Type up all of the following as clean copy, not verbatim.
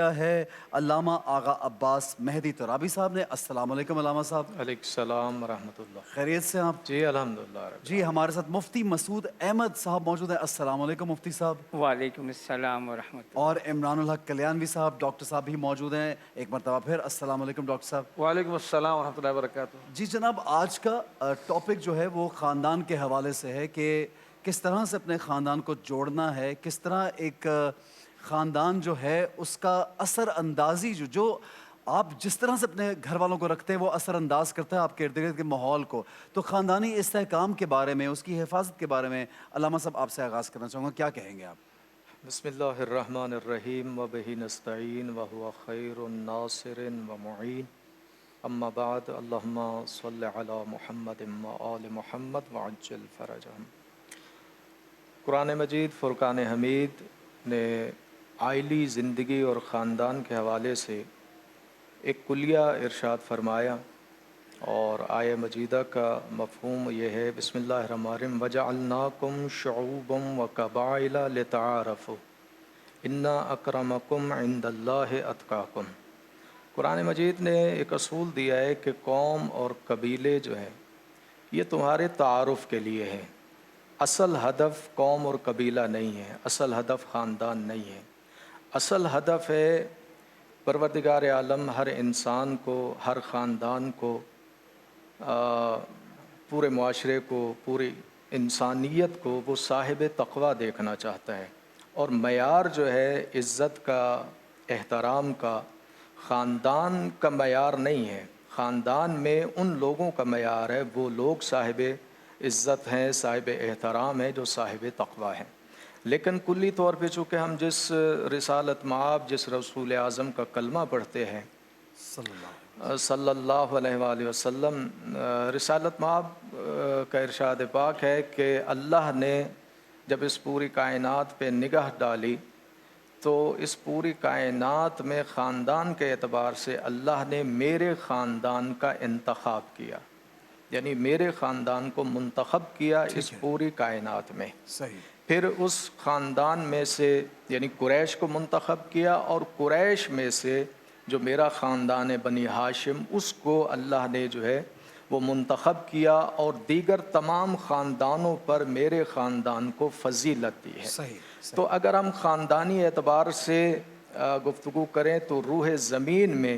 ہے علامہ آغا عباس مہدی ترابی صاحب نے۔ السلام علیکم علامہ صاحب، علیکم السلام ورحمۃ اللہ۔ خیریت سے ہیں آپ؟ جی الحمدللہ رب جی العالمین۔ ہمارے ساتھ مفتی مسعود احمد صاحب موجود ہیں۔ السلام علیکم مفتی صاحب۔ وعلیکم السلام ورحمۃ اور اللہ۔ عمران الحق کلیانوی صاحب ڈاکٹر صاحب بھی موجود ہیں، ایک مرتبہ پھر السلام علیکم ڈاکٹر صاحب۔ وعلیکم السلام ورحمۃ اللہ وبرکاتہ۔ جی جناب، آج کا ٹاپک جو ہے وہ خاندان کے حوالے سے ہے کہ کس طرح سے اپنے خاندان کو جوڑنا ہے، کس طرح ایک خاندان جو ہے اس کا اثر اندازی جو آپ جس طرح سے اپنے گھر والوں کو رکھتے ہیں وہ اثر انداز کرتا ہے آپ کے ارد گرد کے ماحول کو۔ تو خاندانی استحکام کے بارے میں، اس کی حفاظت کے بارے میں علامہ صاحب آپ سے آغاز کرنا چاہوں گا، کیا کہیں گے آپ؟ بسم اللہ الرحمن الرحیم وبہ نستعین وہو خیر ناصر ومعین، اما بعد، اللہم صل علی محمد وآل محمد وعجل فرجہم۔ قرآن مجید فرقان حمید نے عائلی زندگی اور خاندان کے حوالے سے ایک کلیہ ارشاد فرمایا، اور آیہ مجیدہ کا مفہوم یہ ہے، بسم اللہ الرحمن الرحیم، وَجَعَلْنَاكُمْ شُعُوبًا وَقَبَائِلَ لِتَعَارَفُوا إِنَّ أَكْرَمَكُمْ عِنْدَ اللَّهِ أَتْقَاكُمْ۔ قرآن مجید نے ایک اصول دیا ہے کہ قوم اور قبیلے جو ہیں یہ تمہارے تعارف کے لیے ہے، اصل ہدف قوم اور قبیلہ نہیں ہے، اصل ہدف خاندان نہیں ہے، اصل ہدف ہے پروردگار عالم ہر انسان کو، ہر خاندان کو، پورے معاشرے کو، پوری انسانیت کو وہ صاحب تقوی دیکھنا چاہتا ہے، اور معیار جو ہے عزت کا، احترام کا، خاندان کا معیار نہیں ہے، خاندان میں ان لوگوں کا معیار ہے، وہ لوگ صاحب عزت ہیں، صاحب احترام ہیں، جو صاحب تقوی ہیں۔ لیکن کلی طور پہ چونکہ ہم جس رسالت مآب، جس رسول اعظم کا کلمہ پڑھتے ہیں صلی اللہ علیہ وآلہ وسلم، رسالت مآب کا ارشاد پاک ہے کہ اللہ نے جب اس پوری کائنات پہ نگاہ ڈالی تو اس پوری کائنات میں خاندان کے اعتبار سے اللہ نے میرے خاندان کا انتخاب کیا، یعنی میرے خاندان کو منتخب کیا اس پوری کائنات میں۔ صحیح۔ پھر اس خاندان میں سے یعنی قریش کو منتخب کیا، اور قریش میں سے جو میرا خاندان ہے بنی ہاشم، اس کو اللہ نے جو ہے وہ منتخب کیا، اور دیگر تمام خاندانوں پر میرے خاندان کو فضیلت دی ہے۔ صحیح۔ تو اگر ہم خاندانی اعتبار سے گفتگو کریں تو روح زمین میں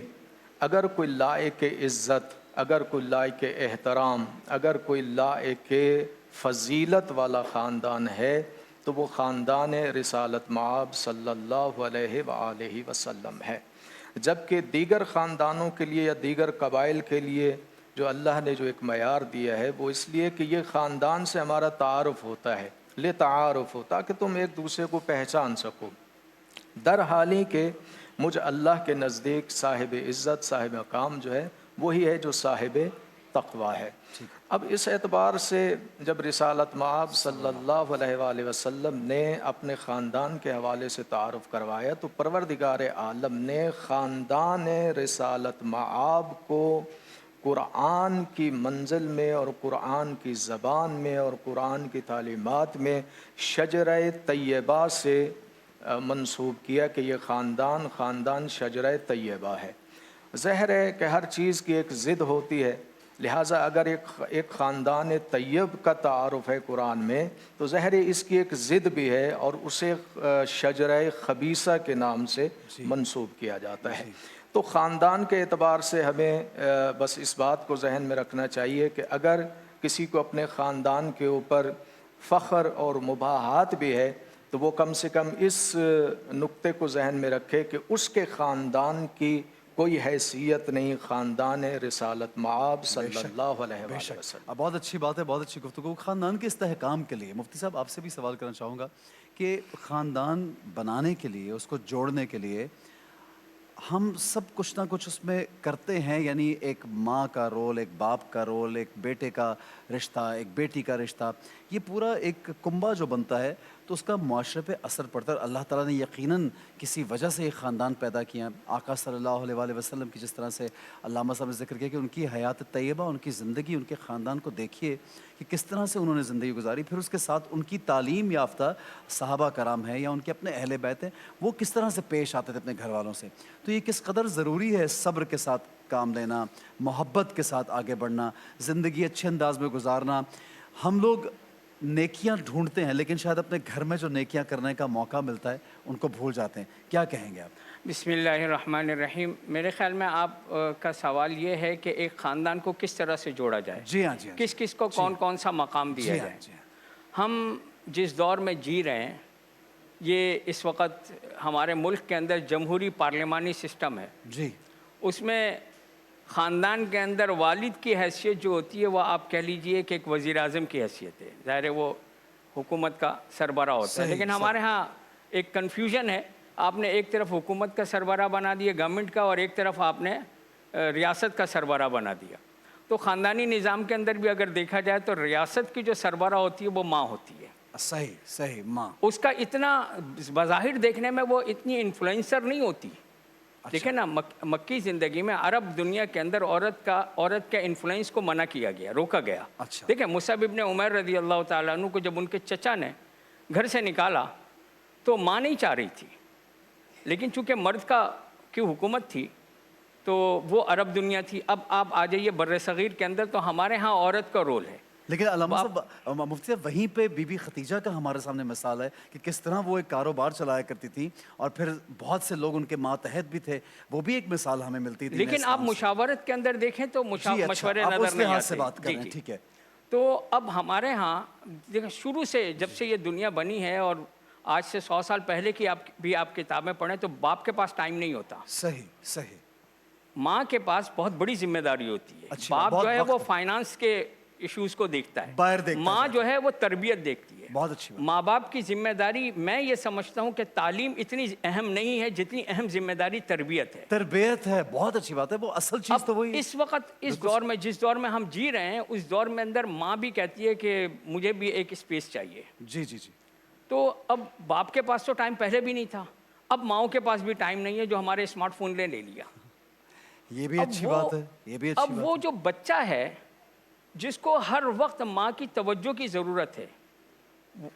اگر کوئی لائق عزت، اگر کوئی لائق احترام، اگر کوئی لائق فضیلت والا خاندان ہے تو وہ خاندان رسالت مآب صلی اللہ علیہ وآلہ وسلم ہے۔ جبکہ دیگر خاندانوں کے لیے یا دیگر قبائل کے لیے جو اللہ نے جو ایک معیار دیا ہے وہ اس لیے کہ یہ خاندان سے ہمارا تعارف ہوتا ہے، لتعارف ہو، تاکہ تم ایک دوسرے کو پہچان سکو۔ در حالی کہ مجھ اللہ کے نزدیک صاحب عزت، صاحب مقام جو ہے وہی ہے جو صاحب تقوی ہے۔ اب اس اعتبار سے جب رسالت مآب صلی اللہ علیہ وآلہ وسلم نے اپنے خاندان کے حوالے سے تعارف کروایا تو پروردگار عالم نے خاندان رسالت مآب کو قرآن کی منزل میں اور قرآن کی زبان میں اور قرآن کی تعلیمات میں شجرہ طیبہ سے منسوب کیا کہ یہ خاندان شجرہ طیبہ ہے۔ ظاہر ہے کہ ہر چیز کی ایک ضد ہوتی ہے، لہٰذا اگر ایک خاندان طیب کا تعارف ہے قرآن میں تو ظاہر ہے اس کی ایک ضد بھی ہے، اور اسے شجرہ خبیثہ کے نام سے منسوب کیا جاتا ہے۔ تو خاندان کے اعتبار سے ہمیں بس اس بات کو ذہن میں رکھنا چاہیے کہ اگر کسی کو اپنے خاندان کے اوپر فخر اور مباحات بھی ہے تو وہ کم سے کم اس نقطے کو ذہن میں رکھے کہ اس کے خاندان کی کوئی حیثیت نہیں خاندان رسالت مآب صلی اللہ علیہ وآلہ وسلم۔ بہت اچھی بات ہے، بہت اچھی گفتگو۔ خاندان کے استحکام کے لیے مفتی صاحب آپ سے بھی سوال کرنا چاہوں گا کہ خاندان بنانے کے لیے، اس کو جوڑنے کے لیے ہم سب کچھ نہ کچھ اس میں کرتے ہیں، یعنی ایک ماں کا رول، ایک باپ کا رول، ایک بیٹے کا رشتہ، ایک بیٹی کا رشتہ، یہ پورا ایک کنبہ جو بنتا ہے تو اس کا معاشرے پہ اثر پڑتا ہے. اللہ تعالیٰ نے یقیناً کسی وجہ سے یہ خاندان پیدا کیا. آقا صلی اللہ علیہ وآلہ وسلم کی جس طرح سے علامہ صاحب نے ذکر کیا کہ ان کی حیات طیبہ, ان کی زندگی, ان کے خاندان کو دیکھیے کہ کس طرح سے انہوں نے زندگی گزاری. پھر اس کے ساتھ ان کی تعلیم یافتہ صحابہ کرام ہیں یا ان کے اپنے اہل بیت ہیں, وہ کس طرح سے پیش آتے تھے اپنے گھر والوں سے. تو یہ کس قدر ضروری ہے صبر کے ساتھ کام لینا, محبت کے ساتھ آگے بڑھنا, زندگی اچھے انداز میں گزارنا. ہم لوگ نیکیاں ڈھونڈتے ہیں لیکن شاید اپنے گھر میں جو نیکیاں کرنے کا موقع ملتا ہے ان کو بھول جاتے ہیں. کیا کہیں گے آپ؟ بسم اللہ الرحمن الرحیم. میرے خیال میں آپ کا سوال یہ ہے کہ ایک خاندان کو کس طرح سے جوڑا جائے, جی ہاں, جی ہاں, کس کس کو کون کون سا مقام دیا جی ہاں, جائے. جی ہاں. ہم جس دور میں جی رہے ہیں یہ اس وقت ہمارے ملک کے اندر جمہوری پارلیمانی سسٹم ہے. جی اس میں خاندان کے اندر والد کی حیثیت جو ہوتی ہے وہ آپ کہہ لیجئے کہ ایک وزیر اعظم کی حیثیت ہے. ظاہر ہے وہ حکومت کا سربراہ ہوتا ہے, صحیح, لیکن ہمارے ہاں ایک کنفیوژن ہے. آپ نے ایک طرف حکومت کا سربراہ بنا دیا گورنمنٹ کا, اور ایک طرف آپ نے ریاست کا سربراہ بنا دیا. تو خاندانی نظام کے اندر بھی اگر دیکھا جائے تو ریاست کی جو سربراہ ہوتی ہے وہ ماں ہوتی ہے. صحیح صحیح, ماں. اس کا اتنا بظاہر دیکھنے میں وہ اتنی انفلوئنسر نہیں ہوتی. دیکھیں نا, مکی زندگی میں عرب دنیا کے اندر عورت کے انفلوئنس کو منع کیا گیا, روکا گیا. اچھا. دیکھیں مصعب ابن عمیر رضی اللہ تعالیٰ عنہ کو جب ان کے چچا نے گھر سے نکالا تو ماں نہیں چاہ رہی تھی, لیکن چونکہ مرد کی حکومت تھی تو وہ عرب دنیا تھی. اب آپ آ جائیے بر صغیر کے اندر تو ہمارے ہاں عورت کا رول ہے. لیکن علامہ صاحب, مفتی صاحب, وہیں پہ بی بی ختیجہ کا ہمارے سامنے مثال ہے کہ کس طرح وہ ایک کاروبار چلایا کرتی تھی اور پھر بہت سے لوگ ان کے ماتحت بھی تھے. وہ بھی ایک مثال ہمیں ملتی تھی. لیکن آپ مشاورت کے اندر دیکھیں تو مشورے نظر نہیں آتے. بات کر رہے ہیں, ٹھیک ہے. تو اب ہمارے ہاں دیکھیں شروع سے جب سے یہ دنیا بنی ہے, اور آج سے 100 سال پہلے کی آپ کتابیں پڑھیں تو باپ کے پاس ٹائم نہیں ہوتا. صحیح صحیح. ماں کے پاس بہت بڑی ذمہ داری ہوتی ہے. باپ جو ہے وہ فائنانس کے ایشوز کو دیکھتا ہے, ماں جو ہے وہ تربیت دیکھتی ہے. بہت اچھی بات. ماں باپ کی ذمہ داری, میں یہ سمجھتا ہوں کہ تعلیم اتنی اہم نہیں ہے جتنی اہم ذمہ داری تربیت ہے. تربیت ہے, بہت اچھی بات ہے. وہ اصل چیز تو وہی اس وقت اس دور میں جس دور میں ہم جی رہے ہیں اس دور میں اندر ماں بھی کہتی ہے کہ مجھے بھی ایک اسپیس چاہیے. جی جی جی. تو اب باپ کے پاس تو ٹائم پہلے بھی نہیں تھا, اب ماؤں کے پاس بھی ٹائم نہیں ہے جو ہمارے اسمارٹ فون نے لے لیا. یہ بھی اچھی بات ہے, یہ بھی اچھی بات ہے. اب وہ جو بچہ ہے جس کو ہر وقت ماں کی توجہ کی ضرورت ہے,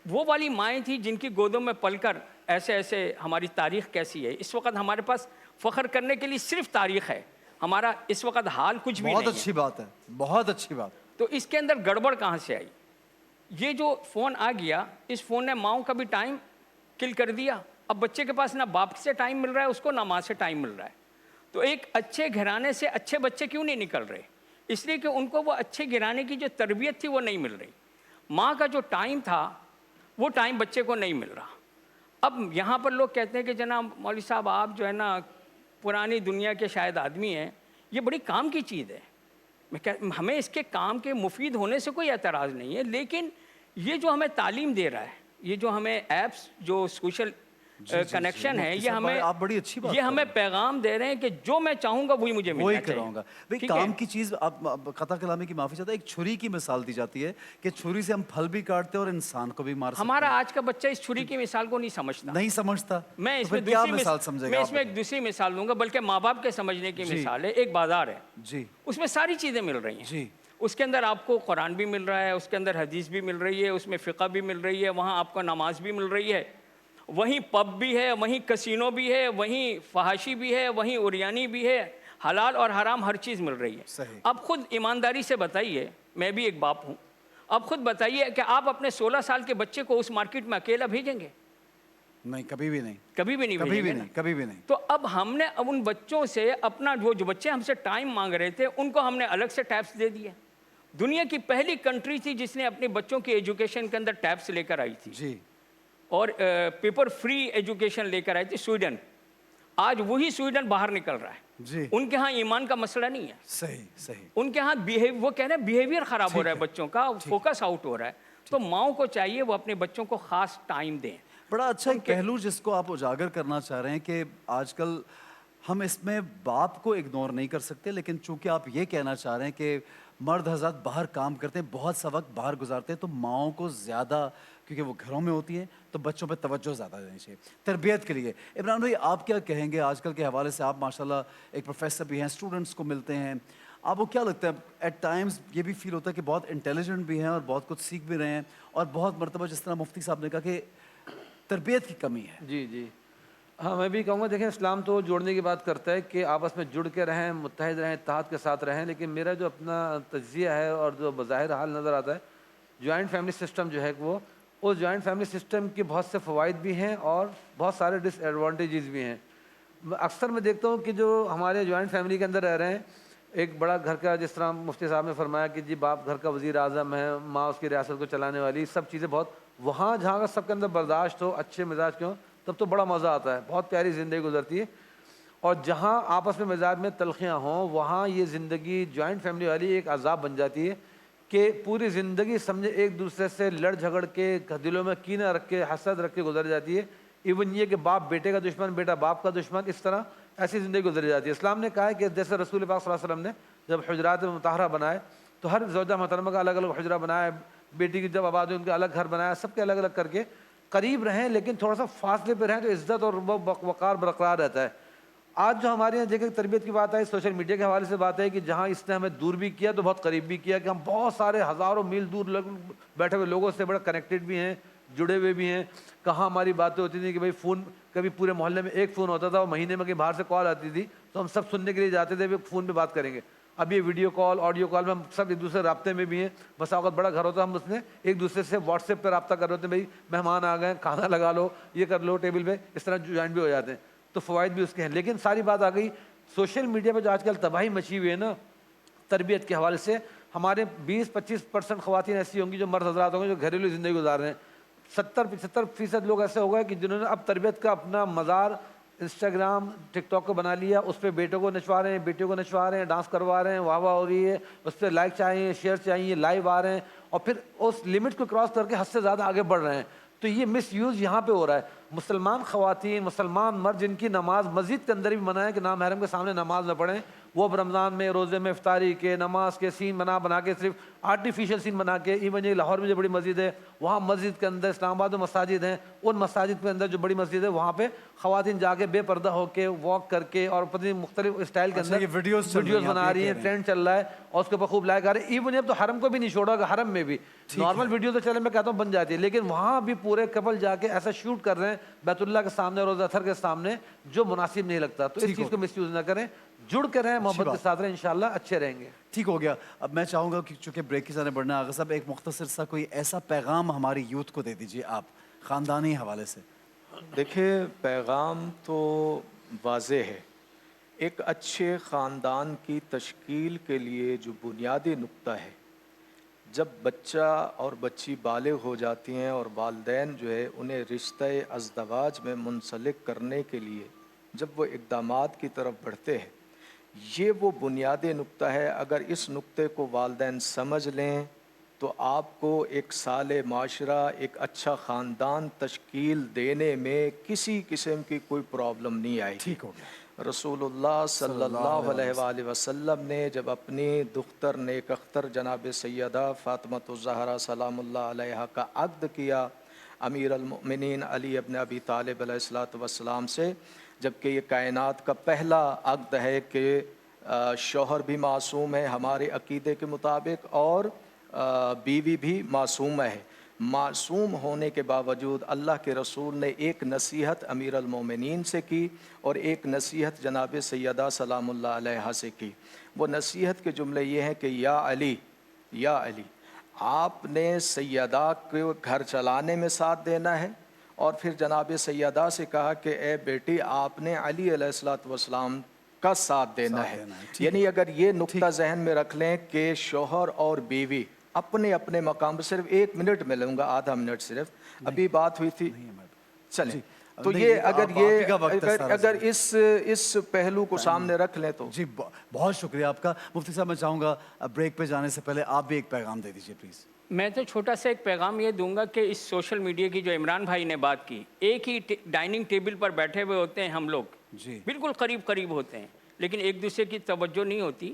وہ والی مائیں تھیں جن کی گودوں میں پل کر ایسے ہماری تاریخ کیسی ہے. اس وقت ہمارے پاس فخر کرنے کے لیے صرف تاریخ ہے, ہمارا اس وقت حال کچھ بھی نہیں ہے. بہت اچھی بات ہے, بہت اچھی بات. تو اس کے اندر گڑبڑ کہاں سے آئی؟ یہ جو فون آ گیا, اس فون نے ماؤں کا بھی ٹائم کل کر دیا. اب بچے کے پاس نہ باپ سے ٹائم مل رہا ہے اس کو, نہ ماں سے ٹائم مل رہا ہے. تو ایک اچھے گھرانے سے اچھے بچے کیوں نہیں نکل رہے؟ اس لیے کہ ان کو وہ اچھے گھرانے کی جو تربیت تھی وہ نہیں مل رہی. ماں کا جو ٹائم تھا وہ ٹائم بچے کو نہیں مل رہا. اب یہاں پر لوگ کہتے ہیں کہ جناب مولوی صاحب آپ جو ہے نا پرانی دنیا کے شاید آدمی ہیں, یہ بڑی کام کی چیز ہے. ہمیں اس کے کام کے مفید ہونے سے کوئی اعتراض نہیں ہے, لیکن یہ جو ہمیں تعلیم دے رہا ہے, یہ جو ہمیں ایپس جو سوشل کنیکشن ہے, یہ ہمیں پیغام دے رہے ہیں کہ جو میں چاہوں گا وہی مجھے ملنا چاہیے. کام کی چیز, آپ قطع کلامی کی معافی چاہتا ہے, ایک چھری کی مثال دی جاتی ہے کہ چھری سے ہم پھل بھی کاٹتے اور انسان کو بھی مار سکتے ہیں. ہمارا آج کا بچہ اس چھری کی مثال کو نہیں سمجھتا. میں اس میں ایک دوسری مثال دوں گا, بلکہ ماں باپ کے سمجھنے کی مثال ہے. ایک بازار ہے جی, اس میں ساری چیزیں مل رہی ہیں جی. اس کے اندر آپ کو قرآن بھی مل رہا ہے, اس کے اندر حدیث بھی مل رہی ہے, اس میں فقہ بھی مل رہی ہے, وہاں آپ کو نماز بھی مل رہی ہے, وہیں پب بھی ہے, وہیں کسینو بھی ہے, وہیں فحاشی بھی ہے, وہیں اوریانی بھی ہے, حلال اور حرام ہر چیز مل رہی ہے. اب خود ایمانداری سے بتائیے, میں بھی ایک باپ ہوں, اب خود بتائیے کہ آپ اپنے 16 سال کے بچے کو اس مارکیٹ میں اکیلا بھیجیں گے؟ نہیں, کبھی بھی نہیں, کبھی بھی نہیں, کبھی بھی نہیں. تو اب ہم نے ان بچوں سے اپنا جو بچے ہم سے ٹائم مانگ رہے تھے ان کو ہم نے الگ سے ٹیپس دے دیے. دنیا کی پہلی کنٹری تھی جس نے اپنے بچوں کی ایجوکیشن کے اندر ٹیپس لے کر آئی تھی جی, اور پیپر فری ایجوکیشن لے کر آئی تھی, سویڈن. آج وہی سویڈن باہر نکل رہا ہے جی. ان کے ہاں ایمان کا مسئلہ نہیں ہے, صحیح. ان کے ہاں وہ کہہ رہے ہیں بیہیویئر خراب ہو رہا ہے بچوں کا, فوکس آؤٹ ہو رہا ہے. تو ماؤں کو چاہیے وہ اپنے بچوں کو خاص ٹائم دیں. بڑا اچھا ایک پہلو جس کو آپ اجاگر کرنا چاہ رہے ہیں کہ آج کل ہم اس میں باپ کو اگنور نہیں کر سکتے, لیکن چونکہ آپ یہ کہنا چاہ رہے ہیں کہ مرد حضرات باہر کام کرتے ہیں, بہت سا وقت باہر گزارتے ہیں, تو ماؤں کو زیادہ, کیونکہ وہ گھروں میں ہوتی ہیں, تو بچوں پہ توجہ زیادہ دینی چاہیے تربیت کے لیے. عمران بھائی آپ کیا کہیں گے آج کل کے حوالے سے؟ آپ ماشاءاللہ ایک پروفیسر بھی ہیں, اسٹوڈنٹس کو ملتے ہیں, آپ کو کیا لگتا ہے ایٹ ٹائمز یہ بھی فیل ہوتا ہے کہ بہت انٹیلیجنٹ بھی ہیں اور بہت کچھ سیکھ بھی رہے ہیں, اور بہت مرتبہ جس طرح مفتی صاحب نے کہا کہ تربیت کی کمی ہے. جی جی ہاں, میں بھی کہوں گا دیکھیں اسلام تو جوڑنے کی بات کرتا ہے کہ آپس میں جڑ کے رہیں, متحد رہیں, اتحاد کے ساتھ رہیں, لیکن میرا جو اپنا تجزیہ ہے اور جو بظاہر حال نظر آتا ہے, جوائنٹ فیملی سسٹم جو ہے وہ اس جوائنٹ فیملی سسٹم کے بہت سے فوائد بھی ہیں اور بہت سارے ڈس ایڈوانٹیجز بھی ہیں. اکثر میں دیکھتا ہوں کہ جو ہمارے جوائنٹ فیملی کے اندر رہ رہے ہیں, ایک بڑا گھر کا, جس طرح مفتی صاحب نے فرمایا کہ جی باپ گھر کا وزیر اعظم ہے, ماں اس کی ریاست کو چلانے والی, سب چیزیں بہت, وہاں جہاں کا سب کے اندر برداشت ہو, اچھے مزاج کے ہوں, تب تو بڑا مزہ آتا ہے, بہت پیاری زندگی گزرتی ہے. اور جہاں آپس میں مزاج میں تلخیاں ہوں, وہاں یہ زندگی جوائنٹ فیملی والی ایک عذاب بن جاتی ہے کہ پوری زندگی سمجھے ایک دوسرے سے لڑ جھگڑ کے, دلوں میں کینہ رکھ کے, حسد رکھ کے گزر جاتی ہے. ایون یہ کہ باپ بیٹے کا دشمن, بیٹا باپ کا دشمن, اس طرح ایسی زندگی گزر جاتی ہے. اسلام نے کہا ہے کہ جیسے رسول پاک صلی اللہ علیہ وسلم نے جب حجرات مطہرہ بنائے تو ہر زوجہ محترمہ کا الگ الگ حجرہ بنایا, بیٹی کی جب آباد ہوئی ان کے الگ گھر بنایا, سب کے الگ الگ کر کے قریب رہیں لیکن تھوڑا سا فاصلے پہ رہیں تو عزت اور وقار برقرار رہتا ہے. آج جو ہمارے یہاں دیکھیں تربیت کی بات ہے, سوشل میڈیا کے حوالے سے بات ہے کہ جہاں اس نے ہمیں دور بھی کیا تو بہت قریب بھی کیا, کہ ہم بہت سارے ہزاروں میل دور بیٹھے ہوئے لوگوں سے بڑا کنیکٹڈ بھی ہیں, جڑے ہوئے بھی ہیں. کہاں ہماری باتیں ہوتی تھیں کہ بھائی فون, کبھی پورے محلے میں ایک فون ہوتا تھا, وہ مہینے میں کہیں باہر سے کال آتی تھی تو ہم سب سننے کے لیے جاتے تھے فون پہ بات کریں گے. اب یہ ویڈیو کال, آڈیو کال میں ہم سب ایک دوسرے رابطے میں بھی ہیں. بس اوقات بڑا گھر ہوتا ہے, ہم اس میں ایک دوسرے سے واٹس ایپ پہ رابطہ کر رہے ہوتے ہیں, بھائی مہمان آ گئے, کھانا لگا لو, یہ کر لو ٹیبل پہ, اس طرح جوائنٹ بھی ہو جاتے ہیں. تو فوائد بھی اس کے ہیں. لیکن ساری بات آ گئی سوشل میڈیا پہ جو آج کل تباہی مچی ہوئی ہے نا تربیت کے حوالے سے, ہمارے 20-25% خواتین ایسی ہوں گی جو مرد حضرات ہوں گے جو گھریلو زندگی گزار رہے ہیں. 70-75% لوگ ایسے ہو گئے کہ جنہوں نے اب تربیت کا اپنا مزار انسٹاگرام, ٹک ٹاک کو بنا لیا, اس پہ بیٹوں کو نچوا رہے ہیں, بیٹیوں کو نچوا رہے ہیں, ڈانس کروا رہے ہیں, واہ واہ ہو رہی ہے, اس پہ لائک چاہیے, شیئر چاہیے, لائیو آ رہے ہیں, اور پھر اس لمٹ کو کراس کر کے حد سے زیادہ آگے بڑھ رہے ہیں. تو یہ مس یوز یہاں پہ ہو رہا ہے. مسلمان خواتین, مسلمان مرد جن کی نماز مسجد کے اندر بھی منع ہے کہ نامحرم کے سامنے نماز نہ پڑھیں, وہ اب رمضان میں روزے میں افطاری کے نماز کے سین بنا کے صرف آرٹیفیشل سین بنا کے, ایون یہ لاہور میں جو بڑی مسجد ہے وہاں مسجد کے اندر, اسلام آباد میں مساجد ہیں, ان مساجد کے اندر جو بڑی مسجد ہے وہاں پہ خواتین جا کے بے پردہ ہو کے واک کر کے اور پتہ نہیں مختلف اسٹائل کے اندر ویڈیوز بنا رہی ہیں, ٹرینڈ چل رہا ہے اور اس کے اوپر خوب لائک آ رہے ہیں. ایون اب تو حرم کو بھی نہیں چھوڑا گا, حرم میں بھی نارمل ویڈیو تو چلے میں کہتا ہوں بن جاتی ہے, لیکن وہاں بھی پورے کپل جا کے ایسا شوٹ کر رہے ہیں بیت اللہ کے سامنے, روزہ اثر کے سامنے, جو مناسب نہیں لگتا. تو اس چیز کو مس یوز نہ کریں, جڑ کے رہیں, محبت کے ساتھ رہیں, انشاءاللہ اچھے رہیں گے. ٹھیک ہو گیا. اب میں چاہوں گا کہ چونکہ بریک کی طرح بڑھنا ہے, آغا صاحب ایک مختصر سا کوئی ایسا پیغام ہماری یوتھ کو دے دیجیے آپ خاندانی حوالے سے. دیکھیے پیغام تو واضح ہے. ایک اچھے خاندان کی تشکیل کے لیے جو بنیادی نقطہ ہے, جب بچہ اور بچی بالغ ہو جاتی ہیں اور والدین جو ہے انہیں رشتہ ازدواج میں منسلک کرنے کے لیے جب وہ اقدامات کی طرف بڑھتے ہیں, یہ وہ بنیادی نقطہ ہے. اگر اس نقطے کو والدین سمجھ لیں تو آپ کو ایک صالح معاشرہ, ایک اچھا خاندان تشکیل دینے میں کسی قسم کی کوئی پرابلم نہیں آئے گی. ٹھیک ہو گیا. رسول اللہ صلی اللہ علیہ وآلہ وسلم نے جب اپنی دختر نیک اختر جناب سیدہ فاطمۃ الزہرا سلام اللہ علیہا کا عقد کیا امیر المؤمنین علی ابن ابی طالب علیہ الصلوۃ والسلام سے, جبکہ یہ کائنات کا پہلا عقد ہے کہ شوہر بھی معصوم ہے ہمارے عقیدے کے مطابق اور بیوی بھی معصوم ہے. معصوم ہونے کے باوجود اللہ کے رسول نے ایک نصیحت امیر المومنین سے کی اور ایک نصیحت جناب سیدہ سلام اللہ علیہا سے کی. وہ نصیحت کے جملے یہ ہیں کہ یا علی آپ نے سیدہ کو گھر چلانے میں ساتھ دینا ہے, اور پھر جناب سیدہ سے کہا کہ اے بیٹی آپ نے علی علیہ الصلوۃ والسلام کا ساتھ دینا ہے. یعنی اگر یہ نقطہ ذہن میں رکھ لیں کہ شوہر اور بیوی اپنے اپنے مقام پر, صرف 1 منٹ میں لوں گا, آدھا منٹ صرف, ابھی بات ہوئی تھی چلیں, تو یہ اگر اس پہلو کو سامنے رکھ لیں تو. جی بہت شکریہ آپ کا. مفتی صاحب میں چاہوں گا بریک پہ جانے سے پہلے آپ بھی ایک پیغام دے دیجیے پلیز. میں تو چھوٹا سا ایک پیغام یہ دوں گا کہ اس سوشل میڈیا کی جو عمران بھائی نے بات کی, ایک ہی ڈائننگ ٹیبل پر بیٹھے ہوئے ہوتے ہیں ہم لوگ, جی بالکل قریب ہوتے ہیں, لیکن ایک دوسرے کی توجہ نہیں ہوتی.